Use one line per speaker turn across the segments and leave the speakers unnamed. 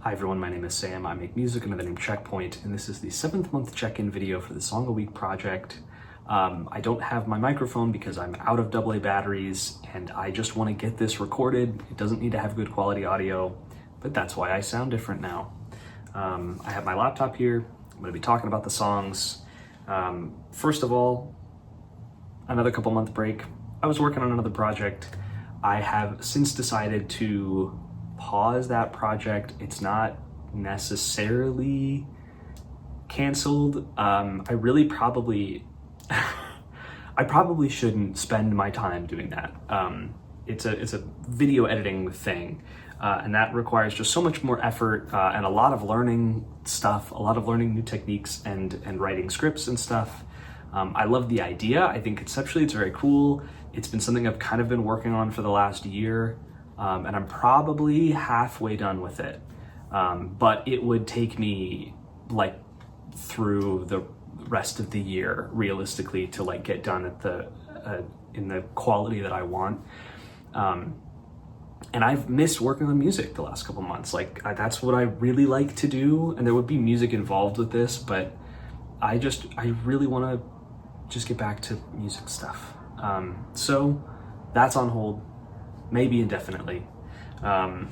Hi everyone, my name is Sam. I make music under the name Checkpoint, and this is the 7th month check-in video for the Song a Week project. I don't have my microphone because I'm out of AA batteries, and I just want to get this recorded. It doesn't need to have good quality audio, but that's why I sound different now. I have my laptop here. I'm going to be talking about the songs. First of all, another couple month break. I was working on another project. I have since decided to pause that project. It's not necessarily canceled. I probably shouldn't spend my time doing that. It's a video editing thing, and that requires just so much more effort and a lot of learning stuff, a lot of learning new techniques and writing scripts and stuff. I love the idea. I think conceptually it's very cool. It's been something I've kind of been working on for the last year. And I'm probably halfway done with it. But it would take me like through the rest of the year realistically to like get done at in the quality that I want. And I've missed working on music the last couple months. That's what I really like to do. And there would be music involved with this, but I really want to just get back to music stuff. So that's on hold. Maybe indefinitely. And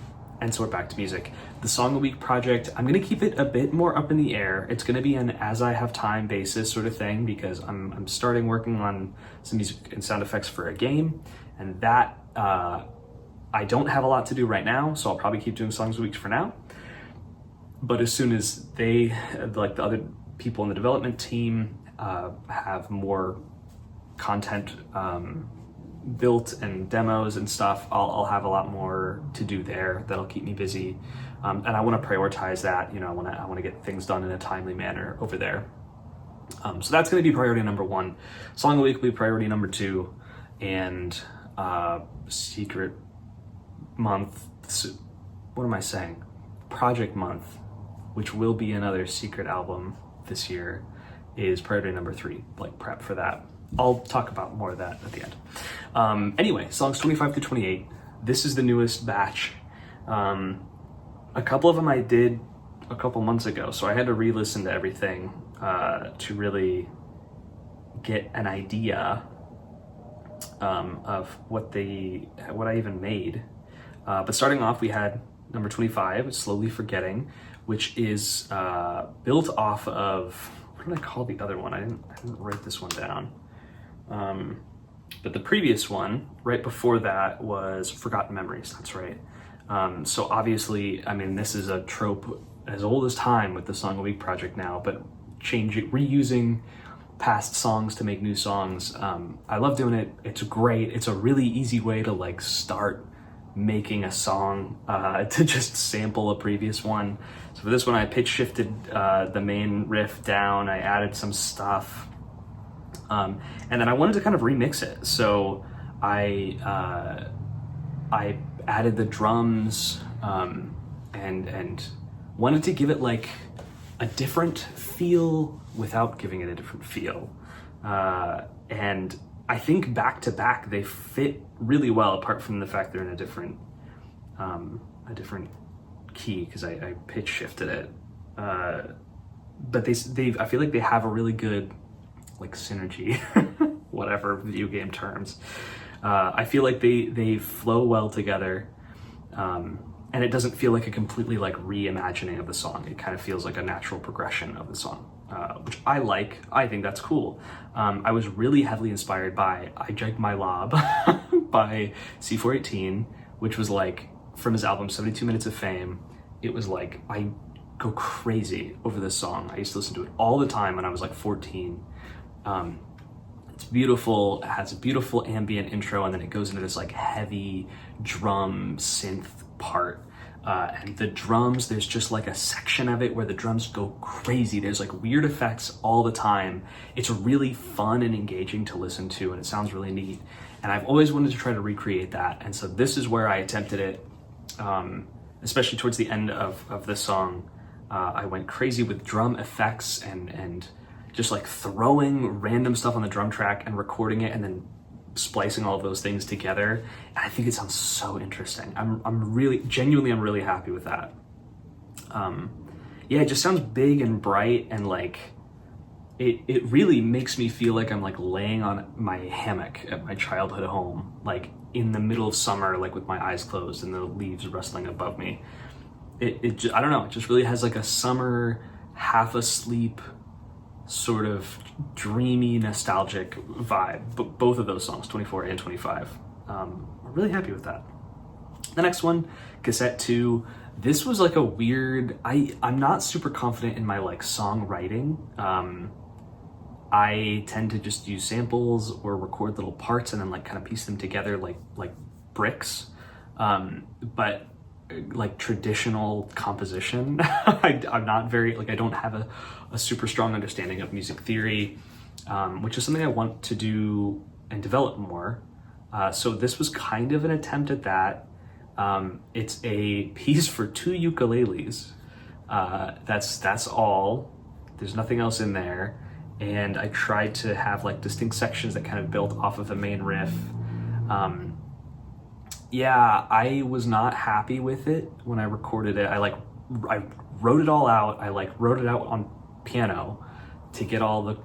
so we're back to music. The Song a Week project, I'm gonna keep it a bit more up in the air. It's gonna be an as I have time basis sort of thing because I'm starting working on some music and sound effects for a game, and that I don't have a lot to do right now, so I'll probably keep doing Songs a Week for now. But as soon as they, like the other people in the development team, have more content built and demos and stuff, I'll have a lot more to do there that'll keep me busy, and I want to prioritize that. I want to get things done in a timely manner over there. So that's going to be priority number one. Song a Week will be priority number two, and secret month. What am I saying? Project month, which will be another secret album this year, is priority number three. Like prep for that. I'll talk about more of that at the end. Anyway, songs 25 through 28. This is the newest batch. A couple of them I did a couple months ago, so I had to re-listen to everything to really get an idea of what I even made. But starting off, we had number 25, Slowly Forgetting, which is built off of, what did I call the other one? I didn't write this one down. But the previous one, right before that, was Forgotten Memories. That's right. So obviously, I mean, this is a trope as old as time with the Song a Week project now, but reusing past songs to make new songs. I love doing it. It's great. It's a really easy way to like start making a song, to just sample a previous one. So for this one, I pitch shifted the main riff down. I added some stuff. And then I wanted to kind of remix it. So I added the drums, and wanted to give it like a different feel without giving it a different feel. And I think back to back, they fit really well, apart from the fact they're in a different key, because I pitch shifted it. But I feel like they have a really good like synergy, whatever video game terms. I feel like they flow well together, and it doesn't feel like a completely like reimagining of the song. It kind of feels like a natural progression of the song, which I like. I think that's cool. I was really heavily inspired by I Jug My Lob by C418, which was like from his album 72 Minutes of Fame. It was like, I go crazy over this song. I used to listen to it all the time when I was like 14. It's beautiful. It has a beautiful ambient intro, and then it goes into this like heavy drum synth part. And the drums, there's just like a section of it where the drums go crazy. There's like weird effects all the time. It's really fun and engaging to listen to, and it sounds really neat. And I've always wanted to try to recreate that. And so this is where I attempted it, especially towards the end of this song. I went crazy with drum effects and just like throwing random stuff on the drum track and recording it and then splicing all of those things together. And I think it sounds so interesting. I'm really, genuinely, I'm really happy with that. Yeah, it just sounds big and bright, and like it really makes me feel like I'm like laying on my hammock at my childhood home, like in the middle of summer, like with my eyes closed and the leaves rustling above me. I don't know, it just really has like a summer, half asleep, sort of dreamy, nostalgic vibe. But both of those songs, 24 and 25, I'm really happy with that. The next one, Cassette 2. This was like a weird, I'm not super confident in my like songwriting. I tend to just use samples or record little parts and then like kind of piece them together like bricks. But like traditional composition, I'm not very, like I don't have a super strong understanding of music theory, which is something I want to do and develop more. So this was kind of an attempt at that. It's a piece for 2 ukuleles. That's all. There's nothing else in there. And I tried to have like distinct sections that kind of built off of the main riff. Yeah, I was not happy with it when I recorded it. I wrote it all out. I like wrote it out on piano to get all the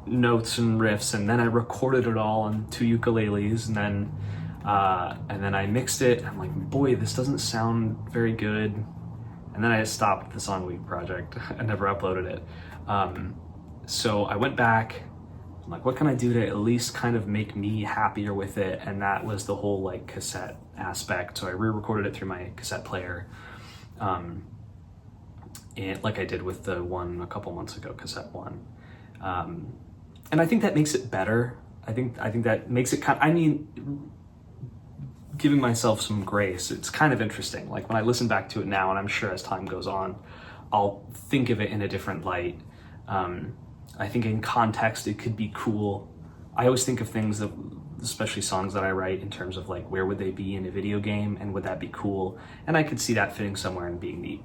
notes and riffs, and then I recorded it all on 2 ukuleles, and then I mixed it. I'm like, boy, this doesn't sound very good. And then I stopped the Song Week project. I never uploaded it. So I went back. I'm like, what can I do to at least kind of make me happier with it? And that was the whole like cassette aspect. So I re-recorded it through my cassette player, and like I did with the one a couple months ago, Cassette 1. And I think that makes it better. I think that makes it giving myself some grace. It's kind of interesting. Like when I listen back to it now, and I'm sure as time goes on, I'll think of it in a different light. I think in context, it could be cool. I always think of things that, especially songs that I write, in terms of like, where would they be in a video game, and would that be cool? And I could see that fitting somewhere and being neat.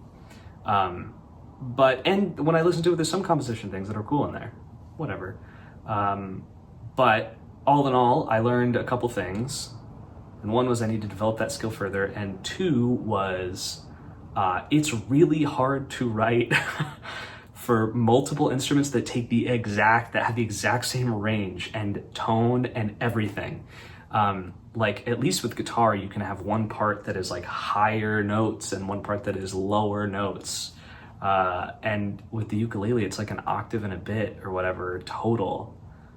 And when I listen to it, there's some composition things that are cool in there, whatever. But all in all, I learned a couple things. And one was I need to develop that skill further. And 2 was, it's really hard to write for multiple instruments that have the exact same range and tone and everything. Like at least with guitar, you can have one part that is like higher notes and one part that is lower notes. And with the ukulele, it's like an octave and a bit or whatever total.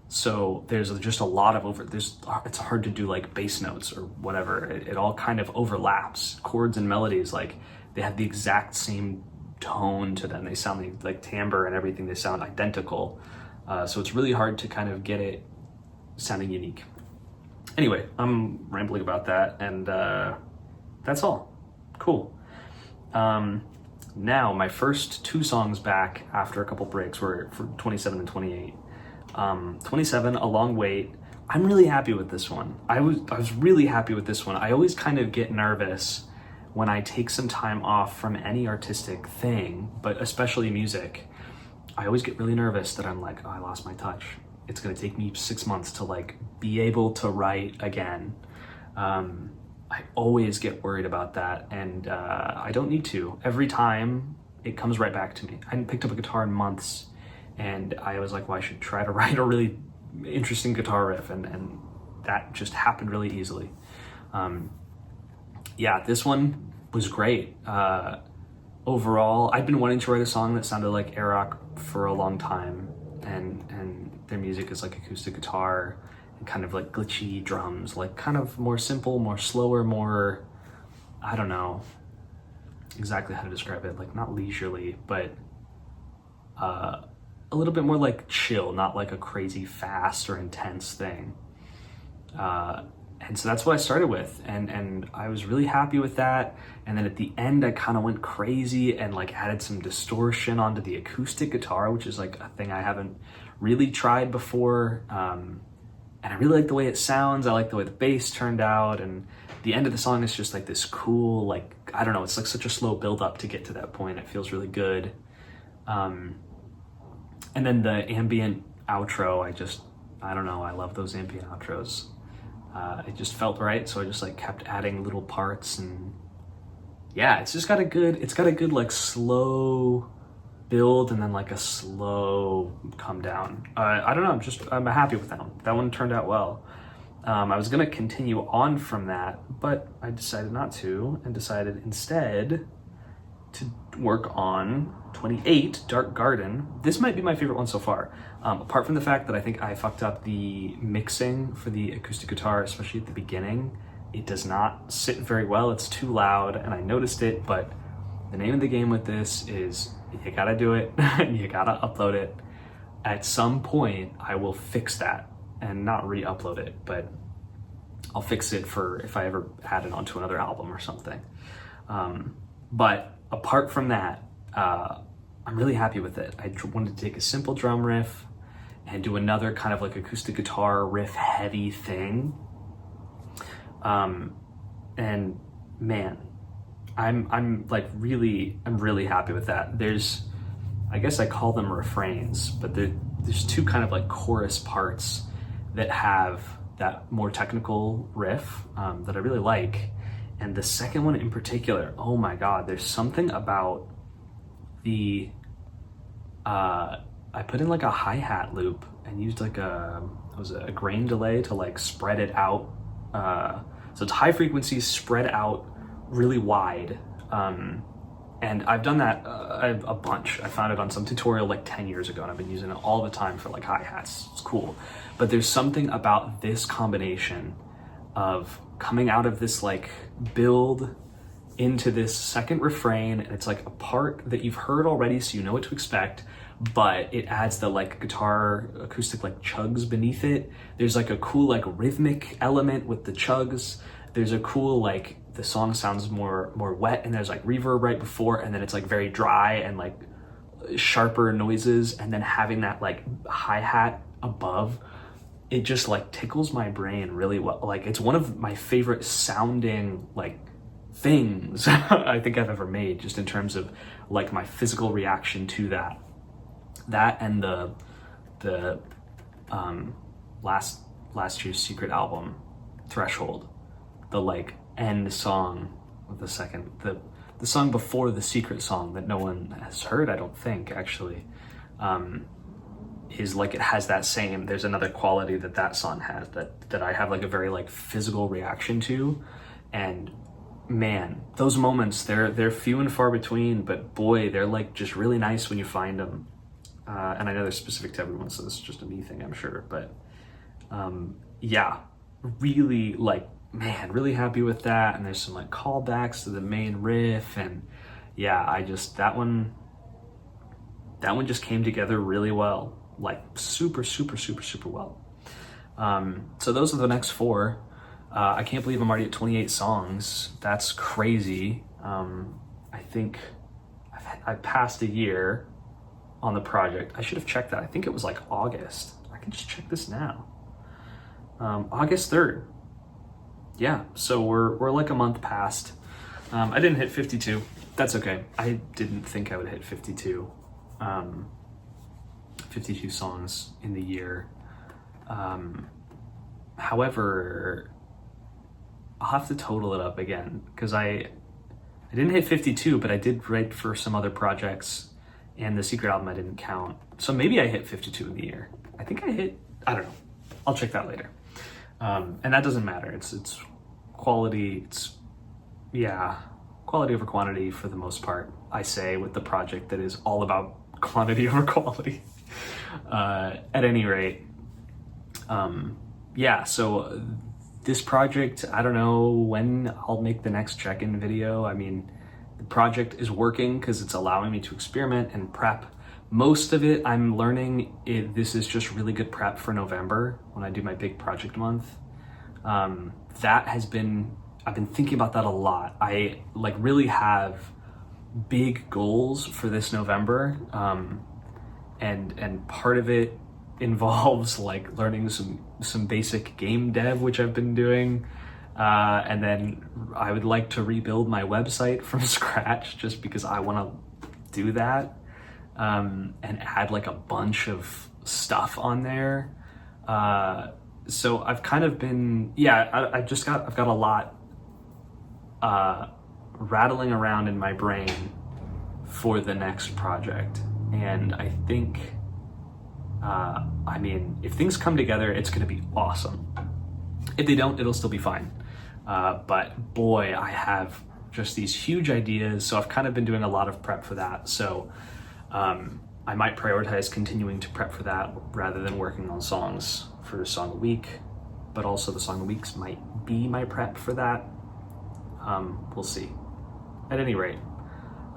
So there's just a lot of it's hard to do like bass notes or whatever. It all kind of overlaps. Chords and melodies, like they have the exact same tone to them. They sound like timbre and everything, they sound identical. So it's really hard to kind of get it sounding unique. Anyway, I'm rambling about that, and that's all. Cool. Now, my first 2 songs back after a couple breaks were for 27 and 28. 27, A Long Wait. I'm really happy with this one. I was really happy with this one. I always kind of get nervous when I take some time off from any artistic thing, but especially music. I always get really nervous that I'm like, oh, I lost my touch. It's gonna take me 6 months to like be able to write again. I always get worried about that, and I don't need to. Every time it comes right back to me. I hadn't picked up a guitar in months, and I was like, well, I should try to write a really interesting guitar riff, and that just happened really easily. Yeah, this one was great. Overall, I'd been wanting to write a song that sounded like Aroc for a long time, and their music is like acoustic guitar and kind of like glitchy drums, like kind of more simple, more slower, more, I don't know exactly how to describe it, like not leisurely, but a little bit more like chill, not like a crazy fast or intense thing. And so that's what I started with, and I was really happy with that. And then at the end, I kind of went crazy and like added some distortion onto the acoustic guitar, which is like a thing I haven't really tried before. And I really like the way it sounds. I like the way the bass turned out, and the end of the song is just like this cool, like, I don't know, it's like such a slow build up to get to that point. It feels really good. And then the ambient outro, I don't know, I love those ambient outros. It just felt right, so I just like kept adding little parts, and yeah, it's got a good like slow build and then like a slow come down. I don't know, I'm happy with that one. That one turned out well. I was gonna continue on from that, but I decided not to, and decided instead to work on 28 Dark Garden. This might be my favorite one so far. Apart from the fact that I think I fucked up the mixing for the acoustic guitar, especially at the beginning. It does not sit very well, it's too loud, and I noticed it, but the name of the game with this is you gotta do it, you gotta upload it. At some point, I will fix that and not re-upload it, but I'll fix it for if I ever add it onto another album or something. But apart from that, I'm really happy with it. I wanted to take a simple drum riff and do another kind of like acoustic guitar riff heavy thing. And man, I'm really happy with that. I guess I call them refrains, but there's two kind of like chorus parts that have that more technical riff that I really like. And the second one in particular, oh my God, there's something about I put in like a hi-hat loop and used like a grain delay to like spread it out. So it's high frequencies spread out really wide. And I've done that a bunch. I found it on some tutorial like 10 years ago, and I've been using it all the time for like hi-hats. It's cool. But there's something about this combination of coming out of this like build into this second refrain, and it's like a part that you've heard already, so you know what to expect, but it adds the like guitar acoustic like chugs beneath it. There's like a cool like rhythmic element with the chugs. There's a cool like the song sounds more wet, and there's like reverb right before, and then it's like very dry and like sharper noises, and then having that like hi-hat above, it just like tickles my brain really well. Like it's one of my favorite sounding like things I think I've ever made, just in terms of like my physical reaction to that and the last year's Secret album, Threshold, the like end song of the second, the song before the Secret song that no one has heard, I don't think actually, is like, it has that same, there's another quality that song has that I have like a very like physical reaction to. And man, those moments, they're few and far between, but boy, they're like just really nice when you find them. And I know they're specific to everyone, so this is just a me thing, I'm sure. But yeah, really like, man, really happy with that. And there's some like callbacks to the main riff, and yeah, that one just came together really well, like super well. So those are the next four. I can't believe I'm already at 28 songs. That's crazy. I think I've passed a year on the project. I should have checked that. I think it was like August. I can just check this now. August 3rd. Yeah, so we're like a month past. I didn't hit 52. That's okay. I didn't think I would hit 52. 52 songs in the year. However, I'll have to total it up again, because I didn't hit 52, but I did write for some other projects, and the Secret album I didn't count. So maybe I hit 52 in the year. I think I don't know. I'll check that later. And that doesn't matter. It's quality. Quality over quantity for the most part, I say, with the project that is all about quantity over quality. At any rate, so this project, I don't know when I'll make the next check-in video. I mean, the project is working because it's allowing me to experiment and prep. Most of it, I'm learning this is just really good prep for November when I do my big project month. I've been thinking about that a lot. I like really have big goals for this November. And part of it involves like learning some basic game dev, which I've been doing. And then I would like to rebuild my website from scratch, just because I want to do that. And add like a bunch of stuff on there. So I've kind of been, I've got a lot rattling around in my brain for the next project. And I think, I mean, if things come together, it's gonna be awesome. If they don't, it'll still be fine. But boy, I have just these huge ideas, so I've kind of been doing a lot of prep for that. So I might prioritize continuing to prep for that rather than working on songs for Song a Week, but also the Song a Weeks might be my prep for that. We'll see. At any rate,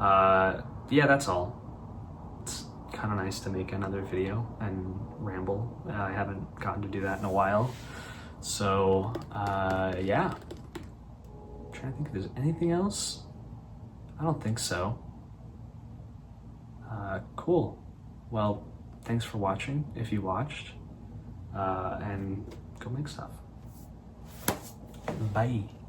yeah, that's all. It's kind of nice to make another video and ramble. I haven't gotten to do that in a while. So, yeah. I'm trying to think if there's anything else. I don't think so. Cool. Well, thanks for watching, if you watched. And go make stuff. Bye.